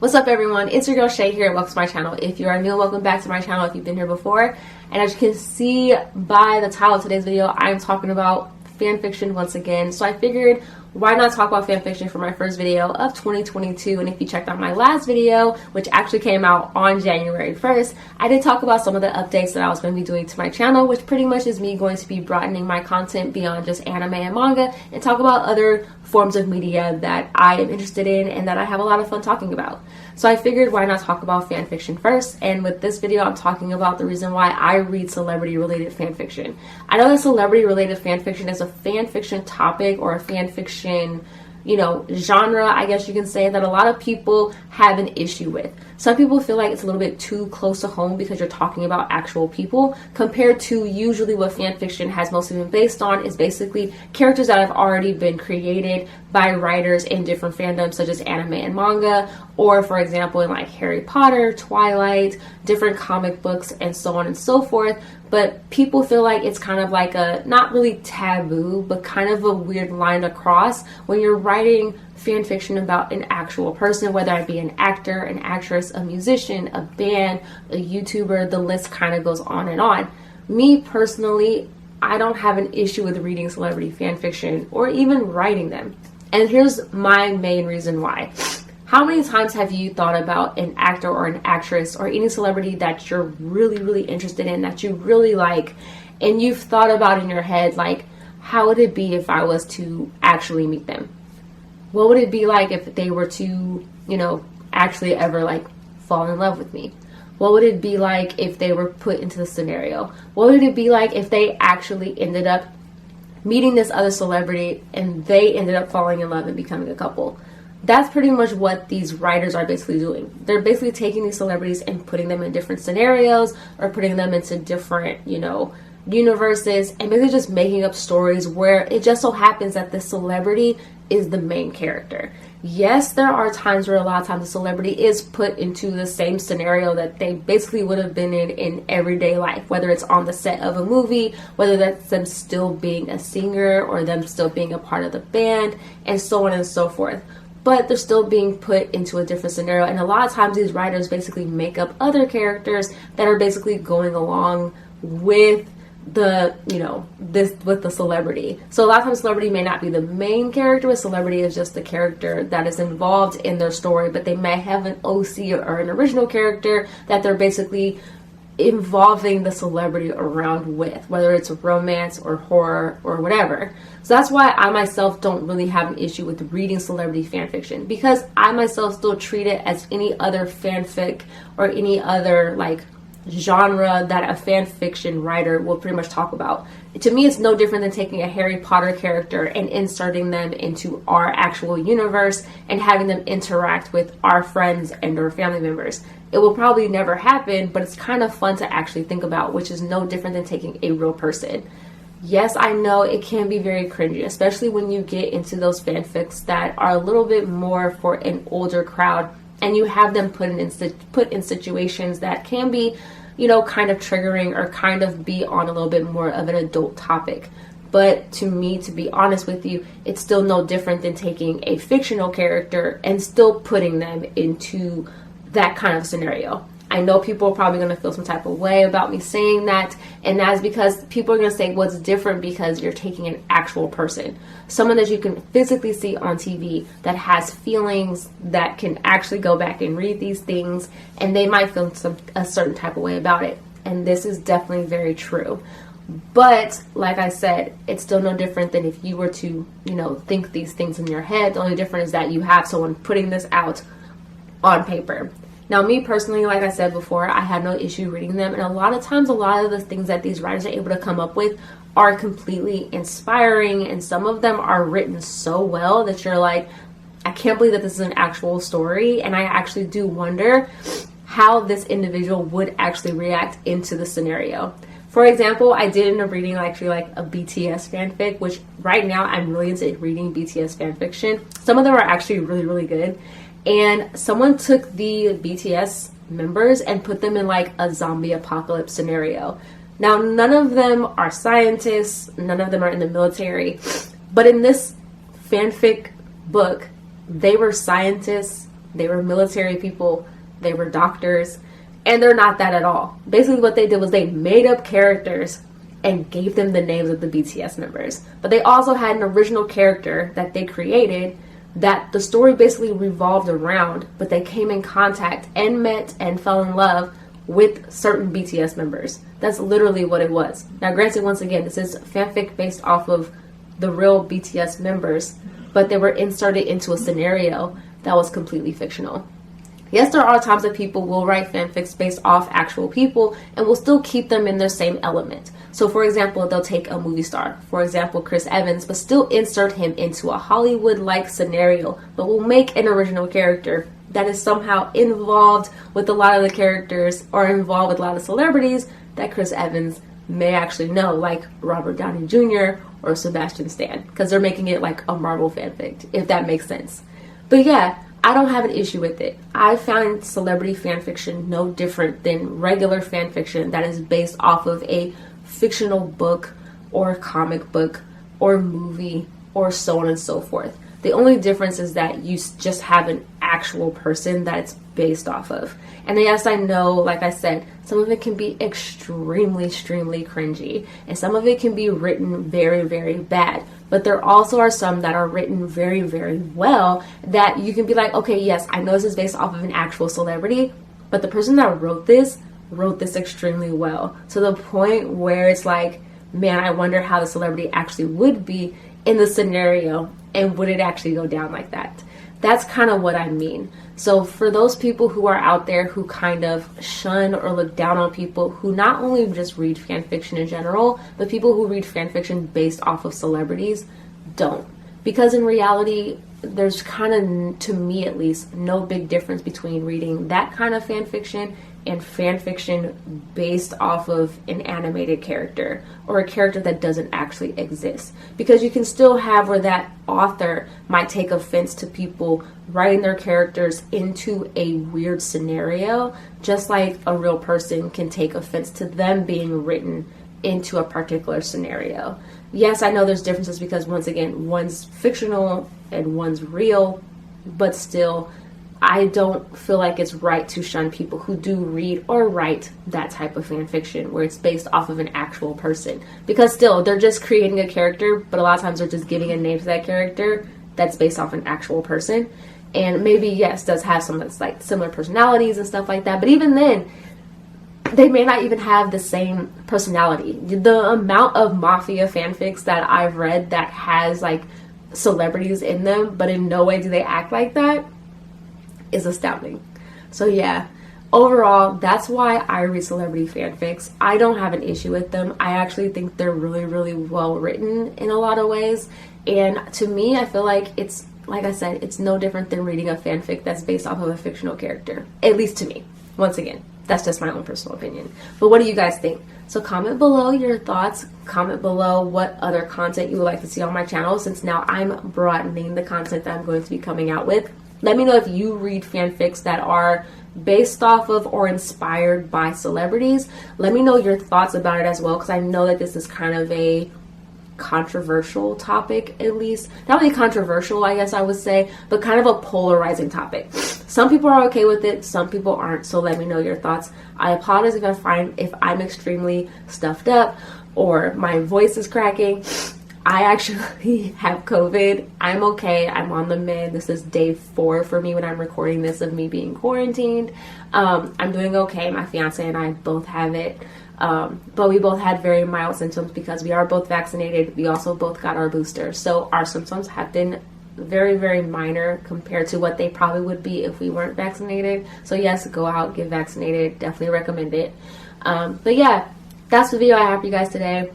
What's up everyone, it's your girl Shay here and welcome to my channel. If you are new, welcome back to my channel if you've been here before. And as you can see by the title of today's video, I'm talking about fan fiction once again. So I figured, why not talk about fan fiction for my first video of 2022? And if you checked out my last video, which actually came out on January 1st, I did talk about some of the updates that I was going to be doing to my channel, which pretty much is me going to be broadening my content beyond just anime and manga and talk about other forms of media that I am interested in and that I have a lot of fun talking about. So I figured, why not talk about fan fiction first? And with this video, I'm talking about the reason why I read celebrity related fan fiction. I know that celebrity related fan fiction is a fan fiction topic or a fan fiction, genre, I guess you can say, that a lot of people have an issue with. Some people feel like it's a little bit too close to home because you're talking about actual people, compared to usually what fan fiction has mostly been based on is basically characters that have already been created by writers in different fandoms such as anime and manga, or for example in like Harry Potter, Twilight, different comic books, and so on and so forth. But people feel like it's kind of like a, not really taboo, but kind of a weird line to cross when you're writing fan fiction about an actual person, whether it be an actor, an actress, a musician, a band, a YouTuber, the list kind of goes on and on. Me personally, I don't have an issue with reading celebrity fan fiction or even writing them. And here's my main reason why. How many times have you thought about an actor or an actress or any celebrity that you're really interested in, that you really like, and you've thought about in your head, like, how would it be if I was to actually meet them? What would it be like if they were to, actually ever like fall in love with me? What would it be like if they were put into the scenario? What would it be like if they actually ended up meeting this other celebrity and they ended up falling in love and becoming a couple? That's pretty much what these writers are basically doing. They're basically taking these celebrities and putting them in different scenarios or putting them into different, universes, and basically just making up stories where it just so happens that the celebrity is the main character. Yes, there are times where a lot of times the celebrity is put into the same scenario that they basically would have been in everyday life, whether it's on the set of a movie, whether that's them still being a singer or them still being a part of the band, and so on and so forth. But they're still being put into a different scenario, and a lot of times these writers basically make up other characters that are basically going along with the with the celebrity. So a lot of times celebrity may not be the main character, but celebrity is just the character that is involved in their story, but they may have an OC or an original character that they're basically involving the celebrity around with, whether it's romance or horror or whatever. So that's why I myself don't really have an issue with reading celebrity fan fiction, because I myself still treat it as any other fanfic or any other like genre that a fan fiction writer will pretty much talk about. To me, it's no different than taking a Harry Potter character and inserting them into our actual universe and having them interact with our friends and our family members. It will probably never happen, but it's kind of fun to actually think about, which is no different than taking a real person. Yes, I know it can be very cringy, especially when you get into those fanfics that are a little bit more for an older crowd, and you have them put in situations that can be, kind of triggering or kind of be on a little bit more of an adult topic. But to me, to be honest with you, it's still no different than taking a fictional character and still putting them into that kind of scenario. I know people are probably going to feel some type of way about me saying that, and that's because people are going to say, what's different because you're taking an actual person, someone that you can physically see on TV, that has feelings, that can actually go back and read these things, and they might feel a certain type of way about it. And this is definitely very true. But like I said, it's still no different than if you were to, think these things in your head. The only difference is that you have someone putting this out on paper. Now, me personally, like I said before, I had no issue reading them. And a lot of times, a lot of the things that these writers are able to come up with are completely inspiring. And some of them are written so well that you're like, I can't believe that this is an actual story. And I actually do wonder how this individual would actually react into the scenario. For example, I did end up reading actually like a BTS fanfic, which right now I'm really into reading BTS fanfiction. Some of them are actually really good. And someone took the BTS members and put them in like a zombie apocalypse scenario. Now, none of them are scientists, none of them are in the military, but in this fanfic book, they were scientists They were military people, they were doctors, and they're not that at all. Basically what they did was they made up characters and gave them the names of the BTS members. But they also had an original character that they created that the story basically revolved around, but they came in contact and met and fell in love with certain BTS members. That's literally what it was. Now granted, once again, this is fanfic based off of the real BTS members, but they were inserted into a scenario that was completely fictional. Yes, there are times that people will write fanfics based off actual people and will still keep them in their same element. So for example, they'll take a movie star, for example, Chris Evans, but still insert him into a Hollywood-like scenario, but will make an original character that is somehow involved with a lot of the characters or involved with a lot of celebrities that Chris Evans may actually know, like Robert Downey Jr. or Sebastian Stan, because they're making it like a Marvel fanfic, if that makes sense. But yeah, I don't have an issue with it. I find celebrity fanfiction no different than regular fanfiction that is based off of a fictional book or comic book or movie or so on and so forth. The only difference is that you just have an actual person that it's based off of. And yes, I know, like I said, some of it can be extremely cringy, and some of it can be written very, very bad. But there also are some that are written very, very well that you can be like, okay, yes, I know this is based off of an actual celebrity, but the person that wrote this extremely well, to the point where it's like, man, I wonder how the celebrity actually would be in the scenario, and would it actually go down like that? That's kind of what I mean. So for those people who are out there who kind of shun or look down on people who not only just read fan fiction in general, but people who read fan fiction based off of celebrities, don't. Because in reality, there's kind of, to me at least, no big difference between reading that kind of fan fiction and fan fiction based off of an animated character or a character that doesn't actually exist. Because you can still have where that author might take offense to people writing their characters into a weird scenario, just like a real person can take offense to them being written into a particular scenario. Yes, I know there's differences because, once again, one's fictional and one's real, but still, I don't feel like it's right to shun people who do read or write that type of fan fiction where it's based off of an actual person. Because still, they're just creating a character, but a lot of times they're just giving a name to that character that's based off an actual person. And maybe, yes, does have some that's like similar personalities and stuff like that, but even then, they may not even have the same personality. The amount of mafia fanfics that I've read that has like celebrities in them, but in no way do they act like that, is astounding. So yeah, overall, that's why I read celebrity fanfics. I don't have an issue with them. I actually think they're really, really well written in a lot of ways. And to me, I feel like it's, like I said, it's no different than reading a fanfic that's based off of a fictional character. At least to me. Once again, that's just my own personal opinion. But what do you guys think? So comment below your thoughts. Comment below what other content you would like to see on my channel, since now I'm broadening the content that I'm going to be coming out with. Let me know if you read fanfics that are based off of or inspired by celebrities. Let me know your thoughts about it as well, because I know that this is kind of a controversial topic, at least. Not really controversial, I guess I would say, but kind of a polarizing topic. Some people are okay with it, some people aren't, so let me know your thoughts. I apologize if I'm extremely stuffed up or my voice is cracking. I actually have COVID. I'm okay. I'm on the mend. This is day 4 for me when I'm recording this of me being quarantined. I'm doing okay. My fiance and I both have it. But we both had very mild symptoms because we are both vaccinated. We also both got our booster. So our symptoms have been very, very minor compared to what they probably would be if we weren't vaccinated. So yes, go out, get vaccinated. Definitely recommend it. But yeah, that's the video I have for you guys today.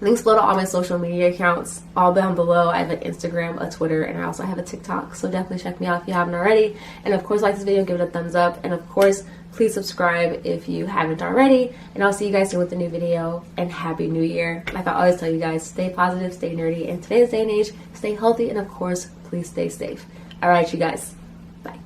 Links below to all my social media accounts, all down below. I have an Instagram, a Twitter, and I also have a TikTok. So definitely check me out if you haven't already. And of course, like this video, give it a thumbs up. And of course, please subscribe if you haven't already. And I'll see you guys soon with a new video. And Happy New Year. Like I always tell you guys, stay positive, stay nerdy. In today's day and age, stay healthy. And of course, please stay safe. All right, you guys. Bye.